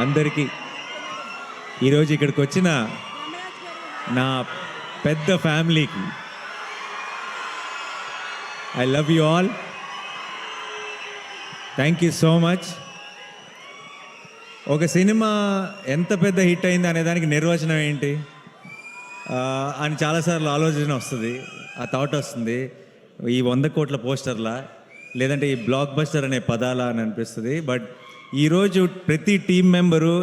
అందరికీ ఈరోజు ఇక్కడికి వచ్చిన నా పెద్ద ఫ్యామిలీకి I love you all. Thank you so much. ఒక సినిమా ఎంత పెద్ద హిట్ అయింది అనే దానికి నిర్వచనం ఏంటి అని చాలాసార్లు ఆలోచన వస్తుంది, ఆ థాట్ వస్తుంది. ఈ 100 కోట్ల పోస్టర్లా లేదంటే ఈ బ్లాక్ బస్టర్ అనే పదాలా అని అనిపిస్తుంది. బట్ ఈరోజు ప్రతి టీం మెంబరు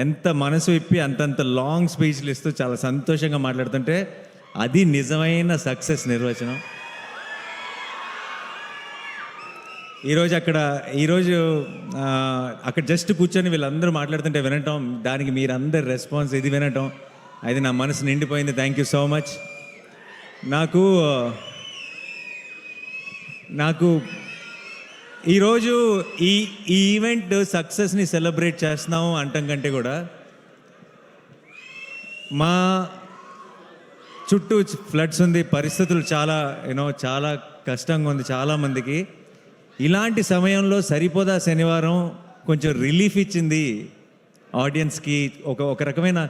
ఎంత మనసు విప్పి అంతంత లాంగ్ స్పీచ్లు ఇస్తూ చాలా సంతోషంగా మాట్లాడుతుంటే అది నిజమైన సక్సెస్ నిర్వచనం. ఈరోజు అక్కడ జస్ట్ కూర్చొని వీళ్ళందరూ మాట్లాడుతుంటే వినటం, దానికి మీరందరు రెస్పాన్స్ ఇది వినటం, అది నా మనసు నిండిపోయింది. Thank you so much. నాకు ఈరోజు ఈ ఈవెంట్ సక్సెస్ని సెలబ్రేట్ చేస్తున్నాము అంటాం కంటే కూడా మా చుట్టూ ఫ్లడ్స్ ఉంది, పరిస్థితులు చాలా కష్టంగా ఉంది చాలామందికి. ఇలాంటి సమయంలో సరిపోదా శనివారం కొంచెం రిలీఫ్ ఇచ్చింది ఆడియన్స్కి. ఒక రకమైన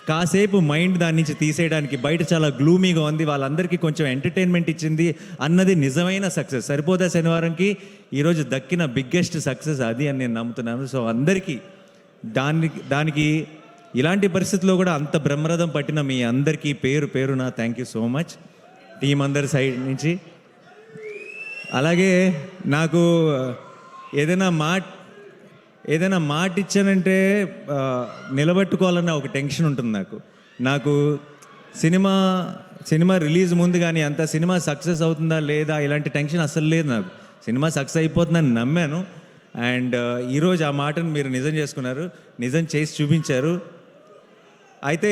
కాసేపు మైండ్ దాని నుంచి తీసేయడానికి. బయట చాలా గ్లూమీగా ఉంది, వాళ్ళందరికీ కొంచెం ఎంటర్టైన్మెంట్ ఇచ్చింది అన్నది నిజమైన సక్సెస్. సరిపోదా శనివారంకి ఈరోజు దక్కిన బిగ్గెస్ట్ సక్సెస్ అది అని నేను నమ్ముతున్నాను. సో అందరికీ దానికి ఇలాంటి పరిస్థితుల్లో కూడా అంత బ్రహ్మరథం పట్టిన మీ అందరికీ పేరు పేరున thank you so much team అందరి సైడ్ నుంచి. అలాగే నాకు ఏదైనా మాట ఇచ్చానంటే నిలబెట్టుకోవాలన్న ఒక టెన్షన్ ఉంటుంది నాకు సినిమా రిలీజ్ ముందు కానీ అంత సినిమా సక్సెస్ అవుతుందా లేదా ఇలాంటి టెన్షన్ అస్సలు లేదు నాకు. సినిమా సక్సెస్ అయిపోతుందని నమ్మాను. అండ్ ఈరోజు ఆ మాటను మీరు నిజం చేసుకున్నారు, నిజం చేసి చూపించారు. అయితే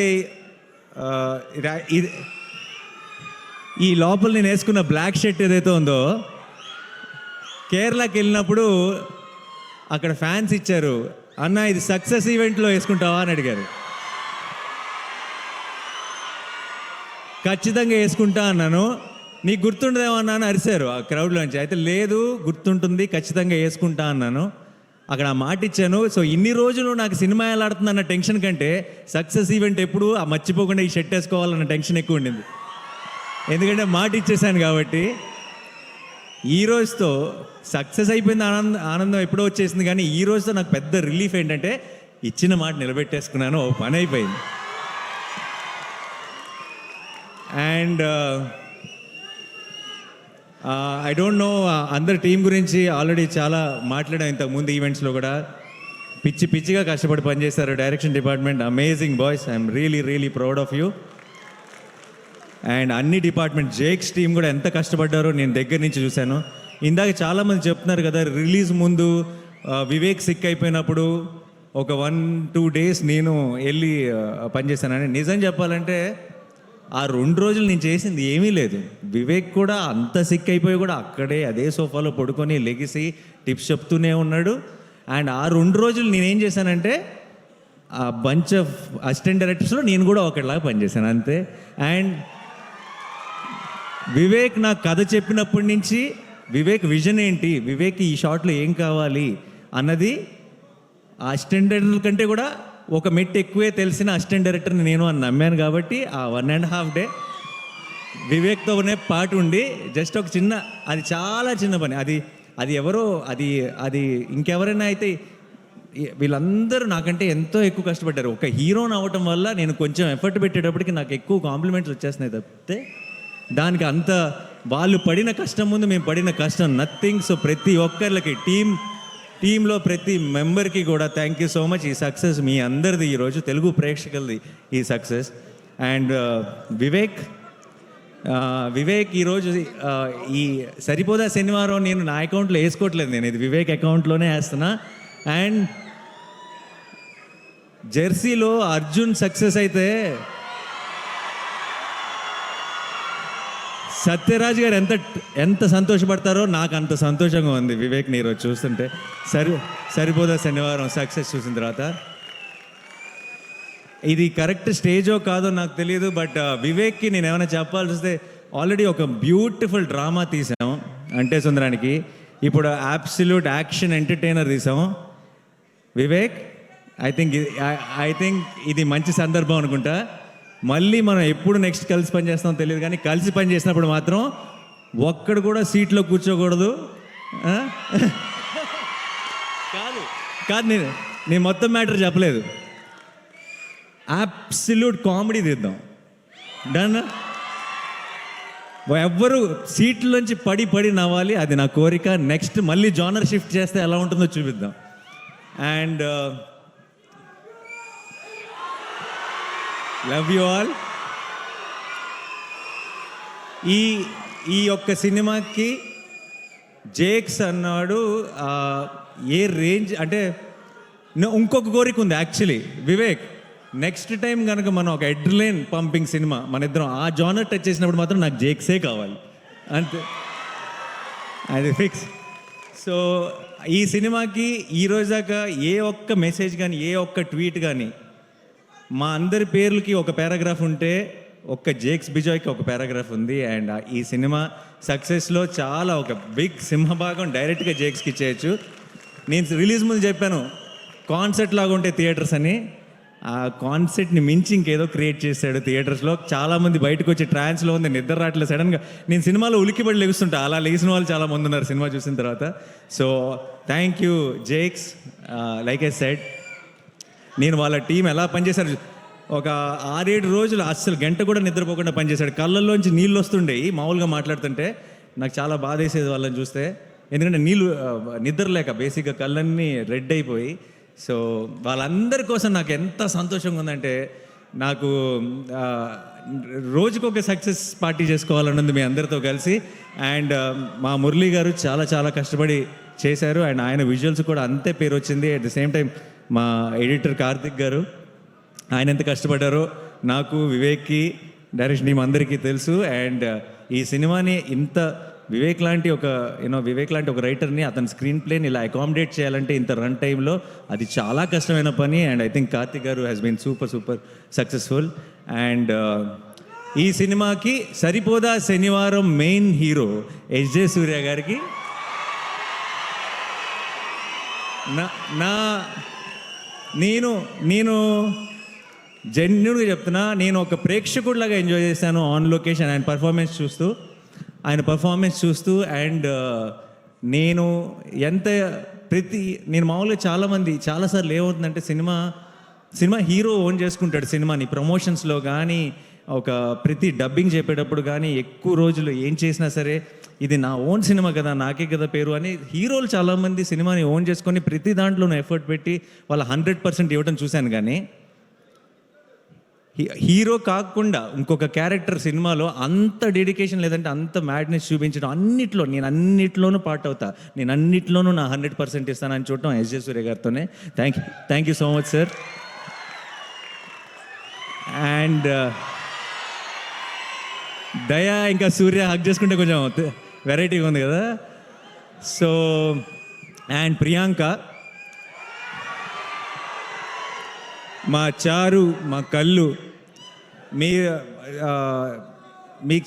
ఈ లోపల నేను వేసుకున్న బ్లాక్ షర్ట్ ఏదైతే ఉందో కేరళకి వెళ్ళినప్పుడు అక్కడ ఫ్యాన్స్ ఇచ్చారు, అన్న ఇది సక్సెస్ ఈవెంట్లో వేసుకుంటావా అని అడిగారు. ఖచ్చితంగా వేసుకుంటా అన్నాను. నీకు గుర్తుండదేమో అన్నాను, అరిశారు ఆ క్రౌడ్లోంచి. అయితే లేదు గుర్తుంటుంది, ఖచ్చితంగా వేసుకుంటా అన్నాను. అక్కడ ఆ మాట ఇచ్చాను. సో ఇన్ని రోజులు నాకు సినిమా ఎలా ఆడుతుందన్న టెన్షన్ కంటే సక్సెస్ ఈవెంట్ ఎప్పుడు ఆ మర్చిపోకుండా ఈ షర్ట్ వేసుకోవాలన్న టెన్షన్ ఎక్కువ ఉండింది. ఎందుకంటే మాట ఇచ్చేసాను కాబట్టి. ఈ రోజుతో సక్సెస్ అయిపోయింది, ఆనందం ఎప్పుడో వచ్చేసింది. కానీ ఈ రోజుతో నాకు పెద్ద రిలీఫ్ ఏంటంటే ఇచ్చిన మాట నిలబెట్టేసుకున్నాను, ఓ పని అయిపోయింది. అండ్ ఐ డోంట్ నో అందరి టీం గురించి ఆల్రెడీ చాలా మాట్లాడాం ఇంతకుముందు ఈవెంట్స్లో కూడా. పిచ్చిగా కష్టపడి పనిచేశారు direction department. Amazing boys, I'm really proud of you. And అన్ని డిపార్ట్మెంట్ జేక్స్ టీం కూడా ఎంత కష్టపడ్డారో నేను దగ్గర నుంచి చూశాను. ఇందాక చాలామంది చెప్తున్నారు కదా రిలీజ్ ముందు వివేక్ సిక్ అయిపోయినప్పుడు ఒక 1-2 డేస్ నేను వెళ్ళి పనిచేశానని. నిజం చెప్పాలంటే ఆ 2 రోజులు నేను చేసింది ఏమీ లేదు. వివేక్ కూడా అంత సిక్ అయిపోయి కూడా అక్కడే అదే సోఫాలో పడుకొని లెగిసి టిప్స్ చెప్తూనే ఉన్నాడు. అండ్ ఆ 2 రోజులు నేనేం చేశానంటే ఆ బంచ్ ఆఫ్ అసిస్టెంట్ డైరెక్టర్స్లో నేను కూడా ఒకటిలాగా పనిచేశాను అంతే. అండ్ వివేక్ నాకు కథ చెప్పినప్పటి నుంచి వివేక్ విజన్ ఏంటి, వివేక్ ఈ షాట్లో ఏం కావాలి అన్నది ఆ అసిస్టెంట్ డైరెక్టర్ కంటే కూడా ఒక మెట్టు ఎక్కువే తెలిసిన అసిస్టెంట్ డైరెక్టర్ని నేను అని నమ్మాను. కాబట్టి ఆ 1.5 డే వివేక్తోనే పాటు ఉండి జస్ట్ ఒక అది చాలా చిన్న పని. అది ఎవరో అది ఇంకెవరైనా అయితే వీళ్ళందరూ నాకంటే ఎంతో ఎక్కువ కష్టపడ్డారు. ఒక హీరోని అవ్వటం వల్ల నేను కొంచెం ఎఫర్ట్ పెట్టేటప్పటికి నాకు ఎక్కువ కాంప్లిమెంట్స్ వచ్చేస్తున్నాయి తప్పితే దానికి అంత వాళ్ళు పడిన కష్టం ముందు మేము పడిన కష్టం నథింగ్. సో ప్రతి ఒక్కరికి టీంలో ప్రతి మెంబర్కి కూడా థ్యాంక్ యూ సో మచ్. ఈ సక్సెస్ మీ అందరిది, ఈరోజు తెలుగు ప్రేక్షకులది ఈ సక్సెస్. అండ్ వివేక్ ఈరోజు ఈ సరిపోదా శనివారం నేను నా అకౌంట్లో వేసుకోవట్లేదు, నేను ఇది వివేక్ అకౌంట్లోనే వేస్తున్నా. అండ్ జెర్సీలో అర్జున్ సక్సెస్ అయితే సత్యరాజ్ గారు ఎంత సంతోషపడతారో నాకు అంత సంతోషంగా ఉంది వివేక్ని ఈరోజు చూస్తుంటే. సరిపోదా శనివారం సక్సెస్ చూసిన తర్వాత. ఇది కరెక్ట్ స్టేజో కాదో నాకు తెలియదు, బట్ వివేక్కి నేను ఏమైనా చెప్పాల్సి వస్తే ఆల్రెడీ ఒక బ్యూటిఫుల్ డ్రామా తీసాము అంటే సుందరానికి. ఇప్పుడు అబ్సల్యూట్ యాక్షన్ ఎంటర్టైనర్ తీసాము. వివేక్ ఐ థింక్ ఇది మంచి సందర్భం అనుకుంటా. మళ్ళీ మనం ఎప్పుడు నెక్స్ట్ కలిసి పని చేస్తామో తెలియదు, కానీ కలిసి పని చేసినప్పుడు మాత్రం ఒక్కడు కూడా సీట్లో కూర్చోకూడదు. ఆ? కాదు కాదు నేను మొత్తం మ్యాటర్ చెప్పలేదు. అబ్సల్యూట్ కామెడీ తీద్దాం. డన్. ఎవ్వరు సీట్లోంచి పడి పడి నవ్వాలి, అది నా కోరిక. నెక్స్ట్ మళ్ళీ జానర్ షిఫ్ట్ చేస్తే ఎలా ఉంటుందో చూపిద్దాం. And love you all. ఈ ఒక్క సినిమాకి జేక్స్ అన్నాడు ఏ రేంజ్ అంటే, ఇంకొక కోరిక ఉంది యాక్చువల్లీ. వివేక్, నెక్స్ట్ టైం కనుక మనం ఒక ఎడ్రిలైన్ పంపింగ్ సినిమా మన ఇద్దరం ఆ జానర్ టచ్ చేసినప్పుడు మాత్రం నాకు జేక్సే కావాలి, అంతే, అది ఫిక్స్. సో ఈ సినిమాకి ఈరోజు దాకా ఏ ఒక్క మెసేజ్ కానీ ఏ ఒక్క ట్వీట్ కానీ, మా అందరి పేర్లకి ఒక పారాగ్రాఫ్ ఉంటే ఒక్క జేక్స్ బిజాయ్కి ఒక పారాగ్రాఫ్ ఉంది. అండ్ ఈ సినిమా సక్సెస్లో చాలా ఒక బిగ్ సింహభాగం డైరెక్ట్గా జేక్స్కి ఇచ్చేయచ్చు. నేను రిలీజ్ ముందు చెప్పాను కాన్సెప్ట్ లాగా ఉంటే థియేటర్స్ అని. ఆ కాన్సెప్ట్ని మించి ఇంకేదో క్రియేట్ చేశాడు థియేటర్స్లో. చాలామంది బయటకు వచ్చి ట్రాన్స్లో ఉంది, నిద్ర రావట్లేదు. సడన్గా నేను సినిమాలో ఉలికిపడి లెగుస్తుంటా, అలా లెగిసిన వాళ్ళు చాలా మంది ఉన్నారు సినిమా చూసిన తర్వాత. So thank you Jakes. Like I said, నేను వాళ్ళ టీం ఎలా పనిచేశారు, ఒక 6-7 రోజులు అస్సలు గంట కూడా నిద్రపోకుండా పనిచేశాడు. కళ్ళల్లోంచి నీళ్ళు వస్తుండేవి మామూలుగా మాట్లాడుతుంటే. నాకు చాలా బాధ వేసేది వాళ్ళని చూస్తే, ఎందుకంటే నిద్ర లేక బేసిక్గా కళ్ళన్నీ రెడ్ అయిపోయి. సో వాళ్ళందరి కోసం నాకు ఎంత సంతోషంగా ఉందంటే, నాకు రోజుకొక సక్సెస్ పార్టీ చేసుకోవాలన్నది మీ అందరితో కలిసి. అండ్ మా మురళీ గారు చాలా చాలా కష్టపడి చేశారు, అండ్ ఆయన విజువల్స్ కూడా అంతే పేరు వచ్చింది. అట్ ద సేమ్ టైం మా ఎడిటర్ కార్తిక్ గారు, ఆయన ఎంత కష్టపడ్డారో నాకు, వివేక్కి, డైరెక్షన్ టీం అందరికీ తెలుసు. అండ్ ఈ సినిమాని ఇంత వివేక్ లాంటి ఒక రైటర్ని, అతని స్క్రీన్ ప్లేని ఇలా అకామిడేట్ చేయాలంటే ఇంత రన్ టైంలో అది చాలా కష్టమైన పని. అండ్ ఐ థింక్ కార్తిక్ గారు has been super successful. And ఈ సినిమాకి సరిపోదా శనివారం మెయిన్ హీరో ఎస్జే సూర్య గారికి నేను జెన్యున్గా చెప్తున్నా, నేను ఒక ప్రేక్షకుడిలాగా ఎంజాయ్ చేశాను ఆన్ లొకేషన్ ఆయన పర్ఫార్మెన్స్ చూస్తూ. అండ్ నేను మామూలుగా చాలాసార్లు ఏమవుతుందంటే, సినిమా హీరో ఓన్ చేసుకుంటాడు సినిమాని. ప్రమోషన్స్లో కానీ ప్రతి డబ్బింగ్ చెప్పేటప్పుడు కానీ ఎక్కువ రోజులు ఏం చేసినా సరే ఇది నా ఓన్ సినిమా కదా, నాకే కదా పేరు అని హీరోలు చాలామంది సినిమాని ఓన్ చేసుకొని ప్రతి దాంట్లోనూ ఎఫర్ట్ పెట్టి వాళ్ళ 100% ఇవ్వడం చూశాను. కానీ హీరో కాకుండా ఇంకొక క్యారెక్టర్ సినిమాలో అంత డెడికేషన్ లేదంటే అంత మ్యాడ్నెస్ చూపించడం, నేను అన్నిట్లోనూ పార్ట్ అవుతా, నేను అన్నిట్లోనూ నా 100% ఇస్తానని చూడటం ఎస్జే సూర్య గారితోనే. Thank you so much sir. And Daya ఇంకా సూర్య హక్ చేసుకుంటే కొంచెం వెరైటీగా ఉంది కదా. సో అండ్ ప్రియాంక, మా చారు, మా కళ్ళు, మీకు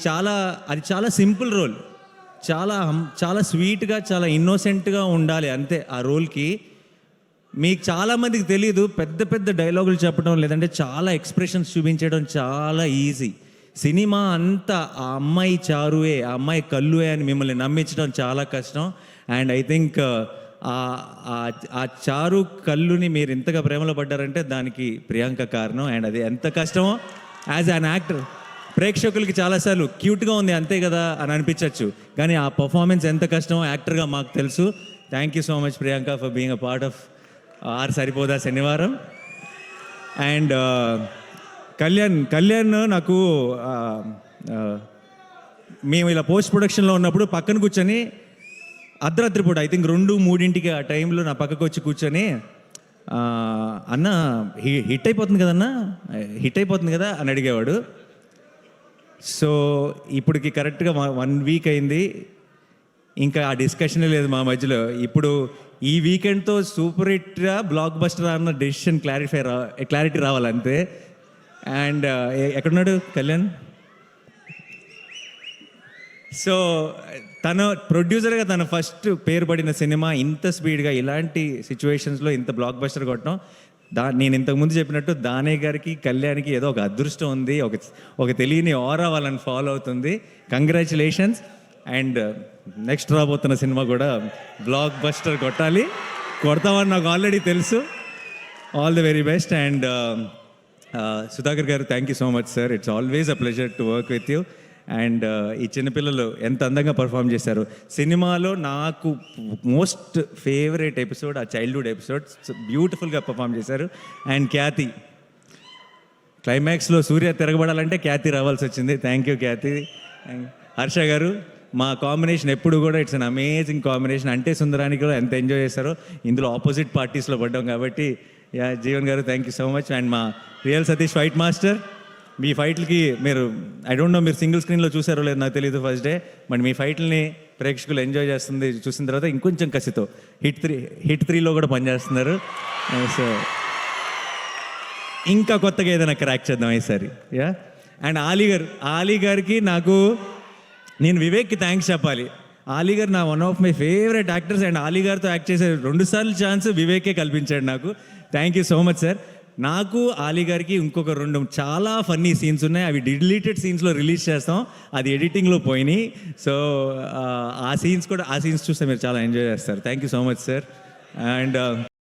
చాలా సింపుల్ రోల్, చాలా స్వీట్గా, చాలా ఇన్నోసెంట్గా ఉండాలి అంతే ఆ రోల్కి. మీకు చాలామందికి తెలీదు, పెద్ద పెద్ద డైలాగులు చెప్పడం లేదంటే చాలా ఎక్స్ప్రెషన్స్ చూపించడం చాలా ఈజీ. సినిమా అంతా ఆ అమ్మాయి చారువే, ఆ అమ్మాయి కళ్ళువే అని మిమ్మల్ని నమ్మించడం చాలా కష్టం. అండ్ ఐ థింక్ ఆ చారు కళ్ళుని మీరు ఇంతగా ప్రేమలో పడ్డారంటే దానికి ప్రియాంక కారణం. అండ్ అది ఎంత కష్టమో యాజ్ అన్ యాక్టర్ ప్రేక్షకులకి చాలాసార్లు క్యూట్గా ఉంది అంతే కదా అని అనిపించవచ్చు, కానీ ఆ పర్ఫార్మెన్స్ ఎంత కష్టమో యాక్టర్గా మాకు తెలుసు. Thank you so much Priyanka for being a part of our Saripodhaa Sanivaaram. And Kalyan నాకు మేము ఇలా పోస్ట్ ప్రొడక్షన్లో ఉన్నప్పుడు పక్కన కూర్చొని అర్ధరాత్రి పూట ఐ థింక్ 2-3 ఆ టైంలో నా పక్కకు వచ్చి కూర్చొని, అన్న హిట్ అయిపోతుంది కదా అని అడిగేవాడు. సో ఇప్పటికి కరెక్ట్గా 1 వీక్ అయింది, ఇంకా ఆ డిస్కషనే లేదు మా మధ్యలో. ఇప్పుడు ఈ వీకెండ్తో సూపర్ హిట్గా బ్లాక్ బస్టర్ అన్న డెసిషన్ క్లారిటీ రావాలంతే. అండ్ ఎక్కడున్నాడు కళ్యాణ్? సో తన ప్రొడ్యూసర్గా తన ఫస్ట్ పేరు పడిన సినిమా ఇంత స్పీడ్గా ఇలాంటి సిచ్యువేషన్స్లో ఇంత బ్లాక్ బస్టర్ కొట్టడం నేను ఇంతకుముందు చెప్పినట్టు దానే గారికి కళ్యాణ్కి ఏదో ఒక అదృష్టం ఉంది, ఒక తెలియని ఆరా వాళ్ళని ఫాలో అవుతుంది. కంగ్రాచులేషన్స్. అండ్ నెక్స్ట్ రాబోతున్న సినిమా కూడా బ్లాక్ బస్టర్ కొడతామని నాకు ఆల్రెడీ తెలుసు. All the very best. And Sudhakar garu, thank you so much sir. It's always a pleasure to work with you. And ఈ చిన్నపిల్లలు ఎంత అందంగా పర్ఫామ్ చేశారు. సినిమాలో నాకు మోస్ట్ ఫేవరెట్ ఎపిసోడ్ ఆ చైల్డ్హుడ్ ఎపిసోడ్, బ్యూటిఫుల్గా పర్ఫామ్ చేశారు. అండ్ ఖ్యాతి, క్లైమాక్స్లో సూర్య తిరగబడాలంటే ఖ్యాతి రావాల్సి వచ్చింది. థ్యాంక్ యూ ఖ్యాతి. హర్ష గారు, మా కాంబినేషన్ ఎప్పుడు కూడా ఇట్స్ అన్ అమేజింగ్ కాంబినేషన్. అంటే సుందరానికి కూడా ఎంత ఎంజాయ్ చేశారో, ఇందులో ఆపోజిట్ పార్టీస్లో పడ్డాం కాబట్టి. యా జీవన్ గారు, thank you so much. And మా రియల్ సతీష్ ఫైట్ మాస్టర్, మీ ఫైట్లకి మీరు ఐ డోంట్ నో మీరు సింగిల్ స్క్రీన్లో చూసారో లేదు నాకు తెలియదు ఫస్ట్ డే, బట్ మీ ఫైట్లని ప్రేక్షకులు ఎంజాయ్ చేస్తుంది చూసిన తర్వాత ఇంకొంచెం కసితో హిట్ 3లో కూడా పనిచేస్తున్నారు. సో ఇంకా కొత్తగా ఏదైనా క్రాక్ చేద్దాం ఈసారి. యా. అండ్ ఆలీ గారికి నేను వివేక్కి థ్యాంక్స్ చెప్పాలి. ఆలీ గారు నా one of my favourite actors. And Ali గారితో యాక్ట్ చేసే 2 సార్లు ఛాన్స్ వివేకే కల్పించాడు నాకు. Thank you so much sir. నాకు ఆలీ గారికి ఇంకొక 2 చాలా ఫన్నీ సీన్స్ ఉన్నాయి, అవి డిలీటెడ్ సీన్స్లో రిలీజ్ చేస్తాం, అది ఎడిటింగ్లో పోయినాయి. సో ఆ సీన్స్ చూస్తే మీరు చాలా ఎంజాయ్ చేస్తారు. Thank you so much sir. And